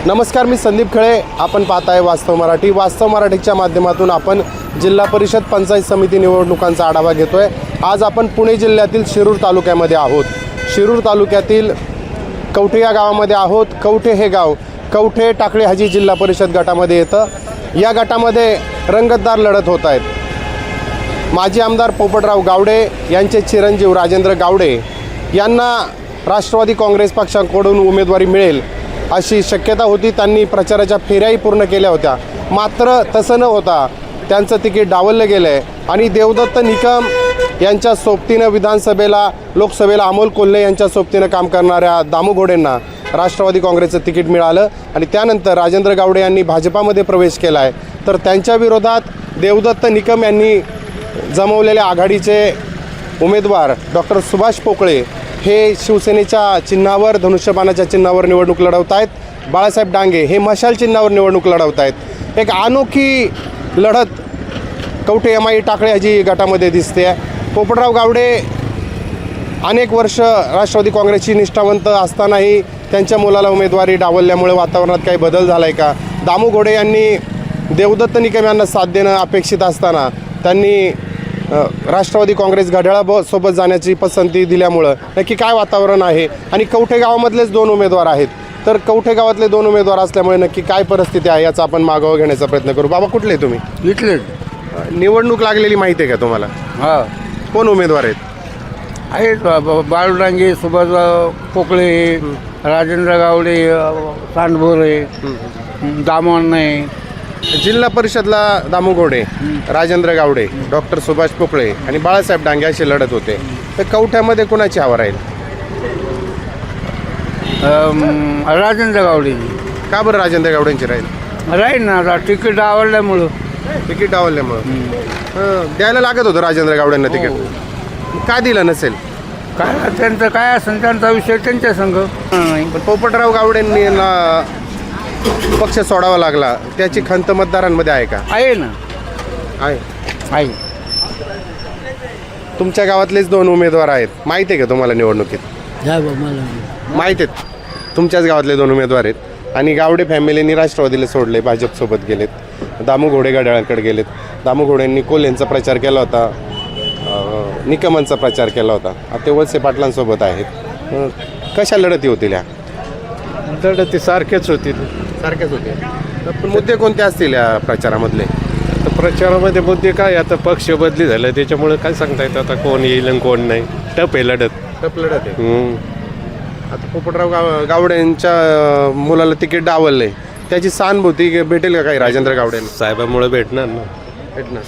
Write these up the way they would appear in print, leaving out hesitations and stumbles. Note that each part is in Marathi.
नमस्कार, मी संदीप खळे. आपण पाहताय वास्तव मराठी. वास्तव मराठीच्या माध्यमातून आपण जिल्हा परिषद पंचायत समिती निवडणुकांचा आढावा घेतोय. आज आपण पुणे जिल्ह्यातील शिरूर तालुक्यामध्ये आहोत. शिरूर तालुक्यातील कवठे या गावामध्ये आहोत. कवठे हे गाव कवठे टाकळी हाजी जिल्हा परिषद गटामध्ये येतं. या गटामध्ये रंगतदार लढत होत आहेत. माजी आमदार पोपटराव गावडे यांचे चिरंजीव राजेंद्र गावडे यांना राष्ट्रवादी काँग्रेस पक्षाकडून उमेदवारी मिळेल अशी शक्यता होती. त्यांनी प्रचाराच्या फेऱ्याही पूर्ण केल्या होत्या. मात्र तसं न होता त्यांचं तिकीट डावललं गेलं आहे आणि देवदत्त निकम यांच्या सोबतीनं विधानसभेला लोकसभेला अमोल कोल्हे यांच्या सोबतीनं काम करणाऱ्या दामू घोडेंना राष्ट्रवादी काँग्रेसचं तिकीट मिळालं आणि त्यानंतर राजेंद्र गावडे यांनी भाजपामध्ये प्रवेश केला आहे. तर त्यांच्या विरोधात देवदत्त निकम यांनी जमवलेल्या आघाडीचे उमेदवार डॉक्टर सुभाष पोकळे हे शिवसेनेच्या चिन्हावर धनुष्यबाणाच्या चिन्हावर निवडणूक लढवत आहेत. बाळासाहेब डांगे हे मशाल चिन्हावर निवडणूक लढवत आहेत. एक अनोखी लढत कवठे MI टाकळी हाजी गटामध्ये दिसते आहे. पोपटराव गावडे अनेक वर्ष राष्ट्रवादी काँग्रेसची निष्ठावंत असतानाही त्यांच्या मुलाला उमेदवारी डावलल्यामुळे वातावरणात काही बदल झाला आहे का? दामू घोडे यांनी देवदत्त निकम यांना साथ देणं अपेक्षित असताना त्यांनी राष्ट्रवादी काँग्रेस घड्याळासोबत जाण्याची पसंती दिल्यामुळं नक्की काय वातावरण आहे? आणि कवठे गावामधलेच दोन उमेदवार आहेत. तर कवठे गावातले दोन उमेदवार असल्यामुळे नक्की काय परिस्थिती आहे याचा आपण मागोवा घेण्याचा प्रयत्न करू. बाबा, कुठले तुम्ही? इथले निवडणूक लागलेली माहिती आहे का तुम्हाला? हां, कोण उमेदवार आहेत? आहेत बाळू डांगे, सुभाष पोकळे, राजेंद्र गावडे, सांडभोरे, दामोण्णे. जिल्हा परिषदला दामू घोडे, राजेंद्र गावडे, डॉक्टर सुभाष पोकळे आणि बाळासाहेब डांगे असे लढत होते. तर कवठ्यामध्ये कुणाची हवा राहील? राजेंद्र गावडे. का बरं राजेंद्र गावडेंची राहील? राहील ना, आता तिकीट आवडल्यामुळं. तिकीट डावलल्यामुळं द्यायला लागत होतं राजेंद्र गावडेंना तिकीट. का दिलं नसेल? काय त्यांचं काय असेल त्यांचा विषय त्यांच्या संघ. पण पोपटराव गावडेंनी पक्ष सोडावा लागला, त्याची खंत मतदारांमध्ये आहे का? आहे ना, आहे. तुमच्या गावातलेच दोन उमेदवार आहेत. माहिती आहे का तुम्हाला निवडणुकीत? माहीत आहेत. तुमच्याच गावातले दोन उमेदवार आहेत आणि गावडे फॅमिलीनी राष्ट्रवादीला सोडले, भाजपसोबत गेलेत. दामू घोडे घड्याळाकडे गेलेत. दामू घोडेंनी कोल्हेंचा प्रचार केला होता, निकमांचा प्रचार केला होता. आता ते वळसे पाटलांसोबत आहेत. कशा लढती होतील ह्या? लढती सारखेच होतील. सारखेच होते. पण मुद्दे कोणते असतील या प्रचारामधले? आता प्रचारामध्ये मुद्दे काय, आता पक्ष बदली झालं त्याच्यामुळे काय सांगता येतं आता कोण येईल आणि कोण नाही. टप आहे लढत. टप लढत आहे. आता पोपटराव गावडेंच्या मुलाला तिकीट डावललंय, त्याची सहानुभूती भेटेल का काही राजेंद्र गावडेंना? साहेबामुळे भेटणार ना. भेटणार.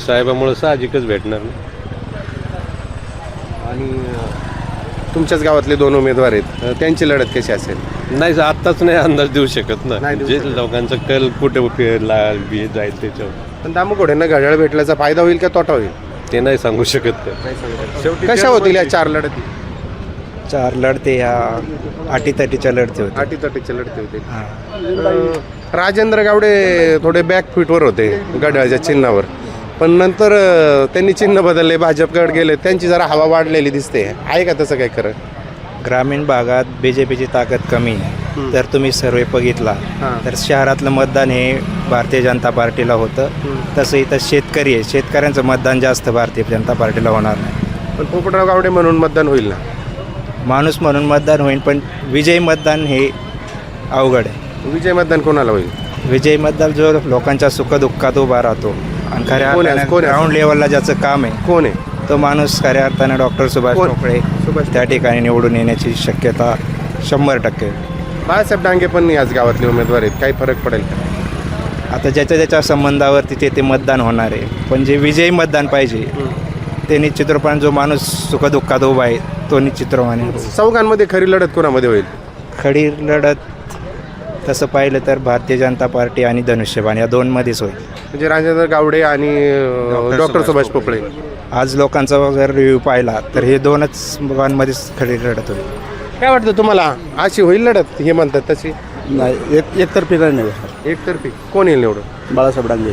साहेबामुळे साहजिकच भेटणार ना. आणि तुमच्याच गावातले दोन उमेदवार आहेत, त्यांची लढत कशी असेल? नाही, आत्ताच नाही अंदाज देऊ शकत ना. नाही देऊ जे शकत. लोकांचा कल कुठे जाईल त्याच्यावर. पण दामू घोडेंना घड्याळ भेटल्याचा फायदा होईल का तोटा होईल? ते नाही सांगू शकत. शेवटी कशा होतील या चार लढती? चार लढते ह्या अटीतटीच्या लढते होते. अटीतटीच्या लढती होते. राजेंद्र गावडे थोडे बॅकफूटवर होते घड्याळाच्या चिन्हावर, पण नंतर त्यांनी चिन्ह बदलले, भाजपकडे गेले. त्यांची जरा हवा वाढलेली दिसते. आहे का तसं काय खरं? ग्रामीण भागात BJPची ताकद कमी आहे. जर तुम्ही सर्वे बघितला तर शहरातलं मतदान हे भारतीय जनता पार्टीला होतं. तसं इथं शेतकरी आहे, शेतकऱ्यांचं मतदान जास्त भारतीय जनता पार्टीला होणार नाही. पण पोपटराव गावडे म्हणून मतदान होईल ना? माणूस म्हणून मतदान होईल, पण विजयी मतदान हे अवघड आहे. विजय मतदान कोणाला होईल? विजयी मतदान जो लोकांच्या सुखदुःखात उभा राहतो आणि खऱ्या कोण आहे? अर्थाने ग्राउंड लेवलला ज्याचं काम आहे कोण आहे तो माणूस खऱ्या अर्थाने डॉक्टर सुभाष कोण? पोकळे सुभाष त्या ठिकाणी निवडून येण्याची शक्यता 100%. बाळासाहेब डांगे पण याच गावातले उमेदवार आहेत. काही फरक पडेल का? आता ज्याच्या ज्याच्या संबंधावर तिथे ते मतदान होणार आहे, पण जे विजयी मतदान पाहिजे ते निश्चितरूपाने जो माणूस सुखदुःखात उभा आहे तो निश्चितरूपाने. चौघांमध्ये खरी लढत कोणामध्ये होईल? खडी लढत तसं पाहिलं तर भारतीय जनता पार्टी आणि धनुष्यबाण या दोनमध्येच होईल. म्हणजे राजेंद्र गावडे आणि डॉक्टर सुभाष पोकळे. आज लोकांचा जर रिव्ह्यू पाहिला तर हे दोनच मध्येच खडी लढत होईल. काय वाटतं तुम्हाला? अशी होईल लढत हे म्हणतात तशी? नाही, एकतर्फी नाही. एकतर्फी कोण येईल निवडून? बाळासाहेब डांगे.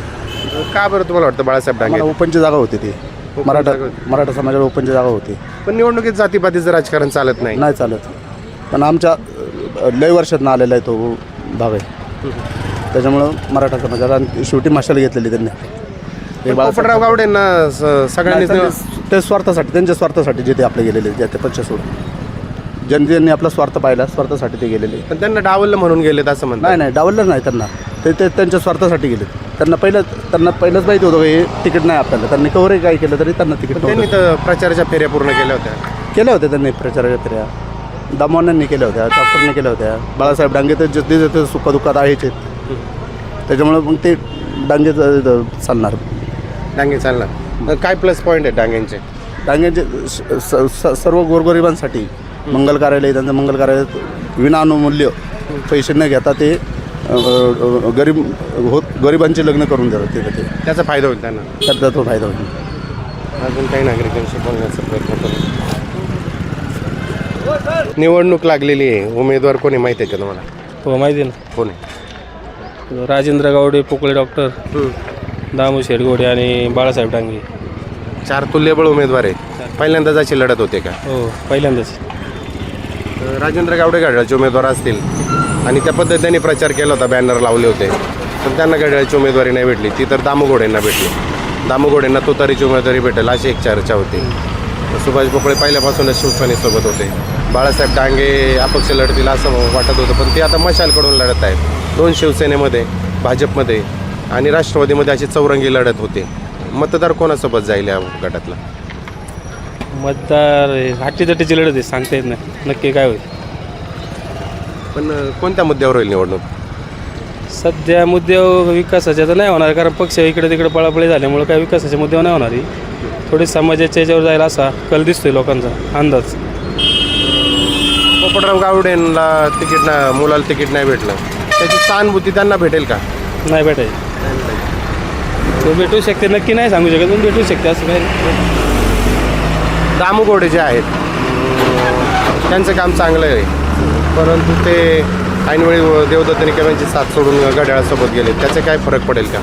का बरं तुम्हाला वाटतं बाळासाहेब डांगे? ओपनची जागा होती ती. मराठा समाजाला ओपनची जागा होती. पण निवडणुकीत जातीपातीचं राजकारण चालत नाही. नाही चालत. पण आमच्या लय वर्षातनं आलेला आहे तो भाग आहे. त्याच्यामुळं मराठा समाजात आणि शेवटी मशाल घेतलेली त्यांनी. हे पोपटराव गावडेंना सगळ्यांनीच ते स्वार्थासाठी, त्यांच्या स्वार्थासाठी जे ते आपले गेलेले जे ते पक्ष सोडून जनतेने आपला स्वार्थ पाहिला, स्वार्थासाठी ते गेलेले. पण त्यांना डावललं म्हणून गेलेत असं म्हणतात. नाही डावललं नाही त्यांना, ते त्यांच्या स्वार्थासाठी गेले. त्यांना पहिलंच माहिती होतं हे तिकीट नाही आपल्याला. त्यांनी कवरही काय केलं तरी त्यांना तिकीट त्यांनी तर प्रचाराच्या फेऱ्या पूर्ण केल्या होत्या. केल्या होत्या त्यांनी प्रचाराच्या फेऱ्या. दामवांनी केल्या होत्या, डॉक्टरने केल्या होत्या. बाळासाहेब डांगे तर जे सुखदुःखात आहेच आहेत. त्याच्यामुळं मग ते डांगे चालणार. डांगे चालणार. काय प्लस पॉईंट आहेत डांगेंचे? डांग्यांचे सर्व गोरगरिबांसाठी मंगल कार्यालय, त्यांचं मंगल कार्यालय विनाअनुमूल्य पैसे न घेता ते गरिबांचे लग्न करून देतात. ते त्याचा फायदा होईल त्यांना. त्याचा तो फायदा होईल. अजून काही नागरिकांशी बोलण्याचा प्रयत्न करू. निवडणूक लागलेली आहे. उमेदवार कोणी माहिती आहे का तुम्हाला? हो माहिती आहे कोण आहे? ना, राजेंद्र गावडे, पोकळे डॉक्टर, दामू शेडगोडे आणि बाळासाहेब डांगे. 4 तुल्यबळ उमेदवार आहे. पहिल्यांदाच अशी लढत होते का? हो पहिल्यांदाच. राजेंद्र गावडे घड्याळचे उमेदवार असतील आणि त्या पद्धतीने त्यांनी प्रचार केला होता, बॅनर लावले होते, पण त्यांना घड्याळची उमेदवारी नाही भेटली. ती तर दामू घोडेंना भेटली. दामू घोडेंना तुतारीची उमेदवारी भेटेल अशी एक चर्चा होती. सुभाष पोकळे पहिल्यापासूनच शिवसेनेसोबत होते. बाळासाहेब डांगे अपक्ष लढतील असं वाटत होतं, पण ते आता मशालकडून लढत आहेत. 2 शिवसेनेमध्ये, भाजपमध्ये आणि राष्ट्रवादीमध्ये अशी चौरंगी लढत होते. मतदार कोणासोबत जाईल या गटातला? मतदार हाटीतटीची लढत आहे, सांगता येत नाही नक्की काय होईल. पण कोणत्या मुद्द्यावर होईल निवडणूक? सध्या मुद्द्यावर विकासाच्या तर नाही होणार, कारण पक्ष इकडे तिकडे पळापळी झाल्यामुळे काय विकासाच्या मुद्द्यावर नाही होणार. थोडी समाजाच्या याच्यावर जायला असा कल दिसतोय लोकांचा अंदाज. पोपटराव गावडेंना तिकीट ना, मुलाला तिकीट नाही भेटलं, त्याची सहानुभूती त्यांना भेटेल का? नाही भेटायची. तो भेटू शकते, नक्की नाही सांगू शकत, पण भेटू शकते असं काही. दामू घोडे जे आहेत त्यांचं काम चांगलं आहे, परंतु ते ऐनवेळी देवदत्त निकमांची साथ सोडून घड्याळासोबत गेले. त्याचे काय फरक पडेल का?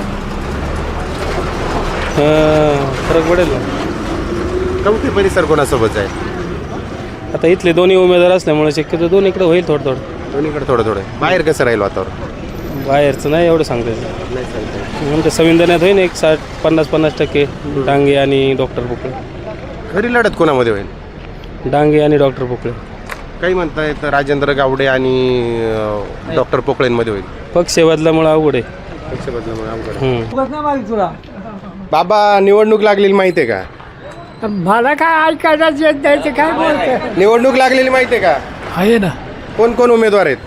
फरक पडेल ना. कवठे परिसर कोणासोबत जाईल? आता इथले दोन्ही उमेदवार असल्यामुळे शक्यतो दोन्हीकडे होईल थोडं. दोन्हीकडे थोडं. बाहेर कसं राहील वातावरण? बाहेरचं नाही एवढं सांगता येईल. नाही सांगता. आमच्या संविधानात होईल एक 50% डांगे आणि डॉक्टर पोकळे. खरी लढत कोणामध्ये होईल? डांगे आणि डॉक्टर पोकळे. काही म्हणतायत राजेंद्र गावडे आणि डॉक्टर पोकळेंमध्ये होईल. पक्ष बदलामुळे अवघड आहे. पक्ष बदलामुळे अवघड आहे. बाबा, निवडणूक लागलेली माहिती आहे का? मला काय ऐकायलाच येत नाही, ते काय बोलत निवडणूक लागलेली माहिती आहे का? आहे ना. कोण कोण उमेदवार आहेत?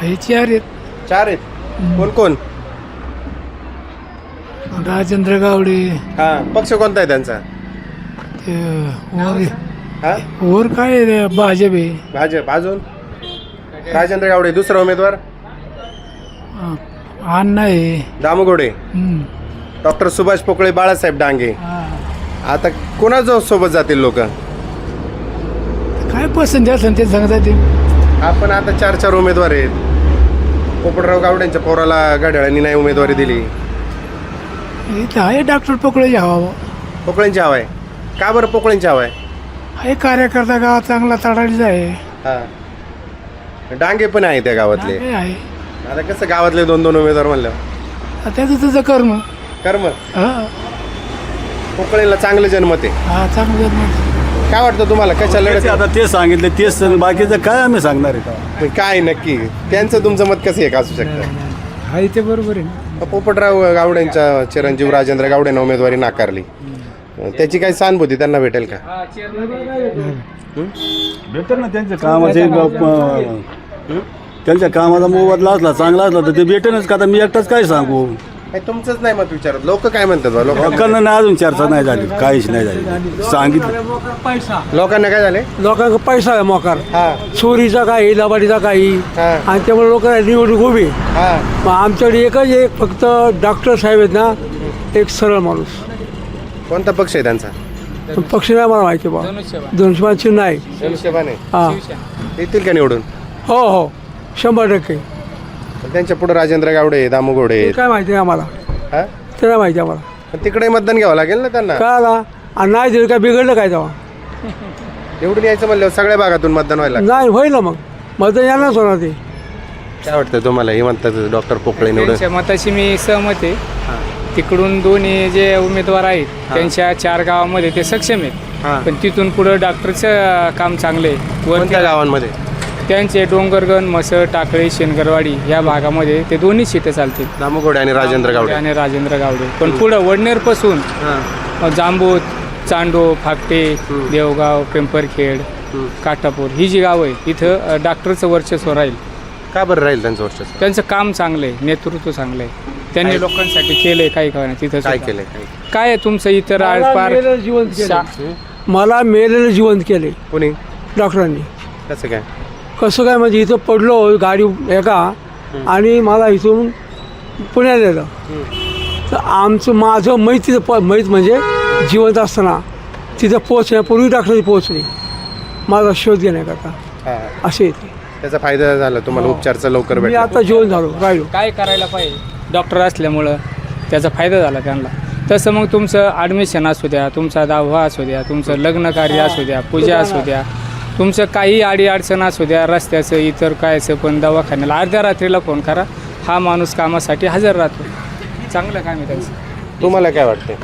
हे 4 आहेत. 4 आहेत. कोण कोण? राजेंद्र गावडे, हा, पक्ष कोणता आहे त्यांचा? ते वर हा, वर काय आहे, भाजप आहे. भाजप. अजून राजेंद्र गावडे. दुसरा उमेदवार? अण्णा आहे. दामू घोडे, हम्म. डॉक्टर सुभाष पोकळे, बाळासाहेब डांगे. हा. आता कोणाच्या सोबत जातील लोक? काय पसंती असेल ते सांगतात ते. आपण आता 4 उमेदवार आहेत. पोपटराव गावड्यांच्या पोराला घड्याळांनी नाही उमेदवारी दिली. इथं आहे डॉक्टर पोकळे हवा. पोकळ्यांची हवा आहे. का बरं पोकळ्यांची हवा आहे? आहे कार्यकर्ता गावात चांगला तडाडीचा आहे. हा, डांगे पण आहे त्या गावातले. आहे. आता कसं गावातले 2 उमेदवार म्हणलं? त्याचं तुझं कर्म. कर्म. हा. पोकळेला चांगलं जन्मत आहे. हा, चांगलं काय वाटतं तुम्हाला? कशा लढत? आता ते सांगितले तेच, बाकीचं काय आम्ही सांगणार आहे? काय नक्की त्यांचं तुमचं मत कसं एक असू शकतं? आहे ते बरोबर आहे. पोपटराव गावड्यांच्या चिरंजीव राजेंद्र गावडेंना उमेदवारी नाकारली. त्याची काही सहानुभूती त्यांना भेटेल का? भेटेल ना. त्यांच्या कामाचा मोबदला असला, चांगला असला तर ते भेटेनच का? आता मी एकटाच काय सांगू? तुमचंच नाही मत विचारत, लोक काय म्हणतात? लोकांना नाही अजून चर्चा नाही झाली, काहीच नाही झाली. सांगितलं लोकांना काय झाले? लोकांना पैसा आहे मोकार. हा, चोरीचा काही, लबाडीचा काही, हा, आणि त्यामुळे लोक निवडणूक उभी. हा. मग आमच्याकडे एक फक्त डॉक्टर साहेब आहेत ना, एक सरळ माणूस. कोणता पक्ष आहे त्यांचा? पण पक्ष नाही मला माहिती बा. 205 नाही. धनुष्यबाणे हा. येतील का निवडून? हो 100%. त्यांच्या पुढे राजेंद्र गावडे, दामू घोडे. ते काय माहिती नाही आम्हाला. हा? ते नाही माहिती आम्हाला. पण तिकडे मतदान घ्यावं लागेल ना त्यांना. काय आला आणि नाही दिलं काय बिघडलं काय तेव्हा? निवडून यायचं म्हणल्यावर सगळ्या भागातून मतदान व्हायला लागेल. नाही होईल ना. मग मतदान यांनाच होणार ते. काय वाटतं तुम्हाला हे म्हणतात डॉक्टर पोकळे निवडून? त्यांच्या मताशी मी सहमत आहे. तिकडून दोन्ही जे उमेदवार आहेत त्यांच्या 4 गावामध्ये ते सक्षम आहेत. हां. पण तिथून पुढं डॉक्टरचं काम चांगलं आहे. कोणत्या गावांमध्ये? त्यांचे डोंगरगण, म्हसळ, टाकळी, शेनगरवाडी या भागामध्ये ते दोन्ही सीटं चालतील. दामोगोडे आणि राजेंद्र गावडे. आणि राजेंद्र गावडे. पण पुढं वडनेरपासून जांबूत, चांडो, फाकटे, देवगाव, पिंपरखेड, काटापूर ही जी गावं आहे इथं डॉक्टरचं वर्चस्व राहील. का बरं राहील त्यांचं वर्चस्व? त्यांचं काम चांगलं आहे, नेतृत्व चांगलं आहे. त्यांनी लोकांसाठी केलंय काही काय तिथं काय सुद्धा. केलंय? काय आहे तुमचं इतर मला आरपार मेलेलं जिवंत केलंय. शा- मला मेलेलं जिवंत केले कोणी? डॉक्टरांनी. कसं काय? कसं काय म्हणजे इथं पडलो गाडी एका आणि मला इथून पुण्याला नेलं. तर आमचं माझं मैत तिथं मैत म्हणजे जिवंत असताना तिथं पोहोचण्यापूर्वी डॉक्टरची पोहोचली माझा शोध घेण्याकरता असे येते. त्याचा फायदा झाला तुम्हाला? उपचारचा लवकर मी भेटला? आता जिवंत झालो राहिलो. काय करायला पाहिजे डॉक्टर असल्यामुळं त्याचा फायदा झाला त्यांना. तसं मग तुमचं ॲडमिशन असू द्या, तुमचा दावा असू द्या, तुमचं लग्न कार्य असू द्या, पूजा असू द्या, तुमचं काही अडीअडचण असू द्या, रस्त्याचं इतर कायचं, पण दवाखान्याला अर्ध्या रात्रीला फोन करा, हा माणूस कामासाठी हजर राहतो. चांगलं काम आहे त्यांचं. तुम्हाला काय वाटते?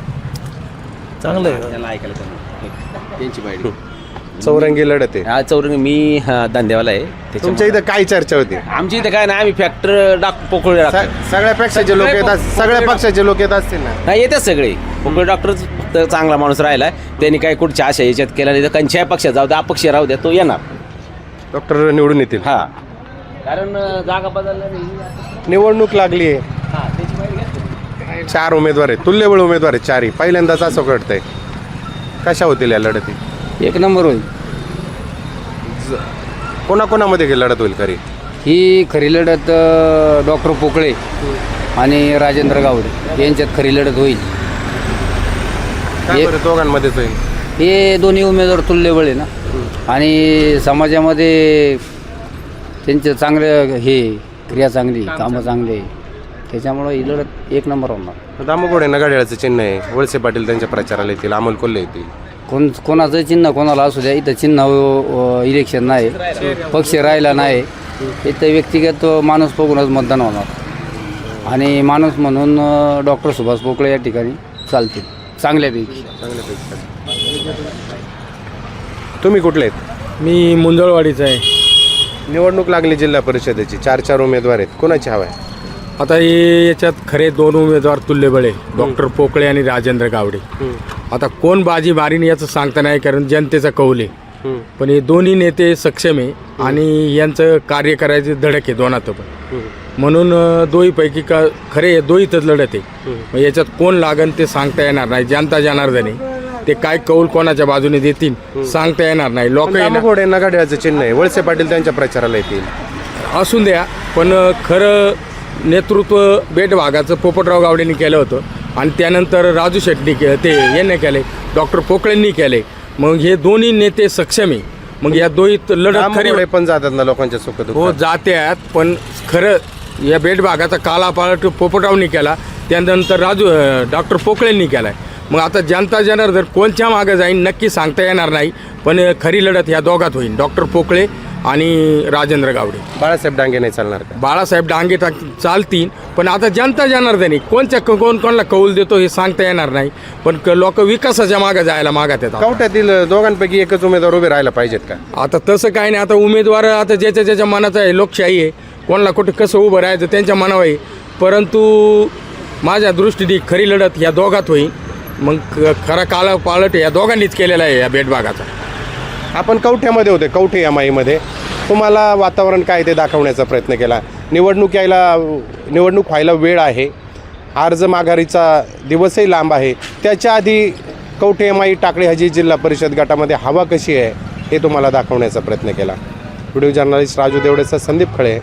चौरंगी लढत आहे. हा चौरंगी. मी धंद्यावाला आहे. तुमच्या इथं काय चर्चा होती? आमच्या इथे काय नाही, आम्ही फॅक्टर पोकळे सगळ्या पक्षाचे लोक येतात, सगळ्या पक्षाचे लोक येत असतील ना? नाही येतात सगळे. पोकळे डॉक्टर फक्त चांगला माणूस राहिला, त्यांनी काही कुठच्या आशा याच्यात केला नाही. तर कंच्या पक्षात जाऊ द्या, अपक्ष राहू द्या, तो येणार. डॉक्टर निवडून येतील. हा, कारण जागा बदलल्या नाही. निवडणूक लागली आहे, हा, त्याची माहिती घ्या. 4 उमेदवार आहेत, तुल्यबळ उमेदवार आहेत 4ही. पहिल्यांदाच असं कळतंय. कशा होतील या लढती? एक नंबर होईल. कोणाकोणामध्ये लढत होईल खरी? ही खरी लढत डॉक्टर पोकळे आणि राजेंद्र गावडे यांच्यात खरी लढत होईल. काय बरं दोघांमध्येच होईल? हे दोन्ही उमेदवार तुल्यबळ आहे ना, आणि समाजामध्ये त्यांचं चांगलं हे क्रिया चांगली, कामं चांगली, त्याच्यामुळं ही लढत एक नंबर होणार. दामोगोडे घड्याळाचं चिन्ह आहे, वळसे पाटील त्यांच्या प्रचाराला येतील, अमोल कोल्हे येतील. कोणाचं चिन्ह कोणाला असू द्या, इथं चिन्ह इलेक्शन नाही, पक्ष राहिला नाही, इथं व्यक्तिगत माणूस बघूनच मतदान होणार. आणि माणूस म्हणून डॉक्टर सुभाष पोकळे या ठिकाणी चालतील चांगल्यापैकी. तुम्ही कुठले आहेत? मी मुंदळवाडीचा आहे. निवडणूक लागली जिल्हा परिषदेची, 4 उमेदवार आहेत, कोणाची हवा आहे? आता हे याच्यात खरे 2 उमेदवार तुल्यबळ आहे, डॉक्टर पोकळे आणि राजेंद्र गावडे. आता कोण बाजी मारीन याचं सांगता नाही, कारण जनतेचा कौल आहे. पण हे दोन्ही नेते सक्षम आहे आणि यांचं कार्य करायचे धडक आहे दोनात पण. म्हणून दोहीपैकी खरे दोहीतच लढत आहे. मग याच्यात कोण लागन ते सांगता येणार नाही. जनता जनार्दने ते काय कौल कोणाच्या बाजूने देतील सांगता येणार नाही. लोक दामोगोडे घड्याळाचं चिन्ह आहे, वळसे पाटील त्यांच्या प्रचाराला येतील. असून द्या, पण खरं नेतृत्व बेट भागाचं पोपटराव गावडेंनी केलं होतं आणि त्यानंतर राजू शेट्टी ते यांनी केले, डॉक्टर पोकळेंनी केले. मग हे दोन्ही नेते सक्षम आहे. मग या दोहीत लढत खरी पण जातात ना लोकांच्या सुख. हो जात्यात, पण खरं या बेट भागाचा कालापालट पोपटरावनी केला, त्यानंतर डॉक्टर पोकळेंनी केला आहे. मग आता जनता जनार्दन कोणत्या मागं जाईन नक्की सांगता येणार नाही, पण खरी लढत ह्या दोघात होईल, डॉक्टर पोकळे आणि राजेंद्र गावडे. बाळासाहेब डांगे नाही चालणार का? बाळासाहेब डांगे चालतील, पण आता जनता जनार्दनी कोणाला कौल देतो हे सांगता येणार नाही. पण लोक विकासाच्या मागं जायला मागत येतात. कवट्यातील दोघांपैकी एकच उमेदवार उभे राहायला पाहिजेत का? आता तसं काही नाही. आता उमेदवार आता ज्याच्या मनाचं आहे, लोकशाही आहे, कोणाला कुठे कसं उभं राहायचं त्यांच्या मनावर आहे. परंतु माझ्या दृष्टीने खरी लढत ह्या दोघात होईल. मग खरा कालापालट या दोघांनीच केलेला आहे या बेटबागाचा. आपण कवठ्यामध्ये होते, कवठे या माईमध्ये. तुम्हाला वातावरण काय ते दाखवण्याचा प्रयत्न केला. निवडणूक व्हायला वेळ आहे, अर्ज माघारीचा दिवसही लांब आहे. त्याच्या आधी कवठे माई टाकळी हजी जिल्हा परिषद गटामध्ये हवा कशी आहे हे तुम्हाला दाखवण्याचा प्रयत्न केला. व्हिडिओ जर्नलिस्ट राजू देवडेचा संदीप खळे,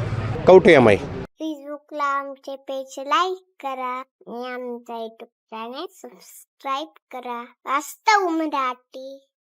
कवठे माई. फेसबुकला आमचे पेज लाईक करा आणि आमचा यूट्यूब चॅनेल सबस्क्राईब करा. वास्तव मराठी.